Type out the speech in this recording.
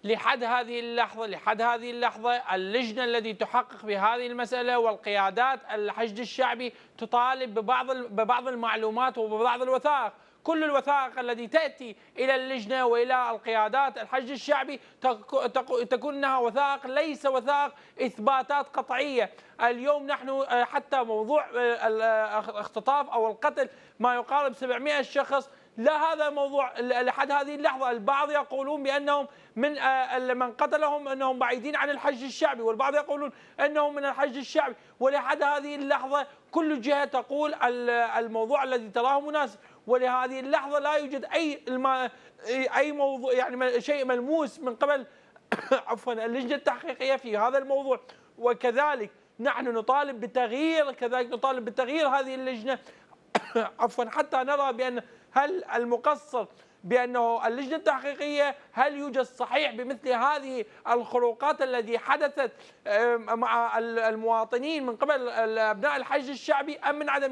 لحد هذه اللحظة اللجنة التي تحقق في هذه المسألة والقيادات الحشد الشعبي تطالب ببعض المعلومات وببعض الوثائق. كل الوثائق التي تأتي إلى اللجنة وإلى القيادات الحشد الشعبي تكون أنها وثائق، ليس وثائق إثباتات قطعية. اليوم نحن حتى موضوع الاختطاف أو القتل ما يقارب 700 شخص، لا، هذا موضوع لحد هذه اللحظة. البعض يقولون بأنهم من قتلهم أنهم بعيدين عن الحشد الشعبي، والبعض يقولون أنهم من الحشد الشعبي، ولحد هذه اللحظة كل جهة تقول الموضوع الذي تراه مناسب. ولهذه اللحظة لا يوجد أي موضوع، يعني شيء ملموس من قبل عفوا اللجنة التحقيقية في هذا الموضوع. وكذلك نحن نطالب بتغيير هذه اللجنة عفوا حتى نرى بأن هل المقصر بأنه اللجنة التحقيقية هل يوجد صحيح بمثل هذه الخروقات التي حدثت مع المواطنين من قبل أبناء الحشد الشعبي أم من عدم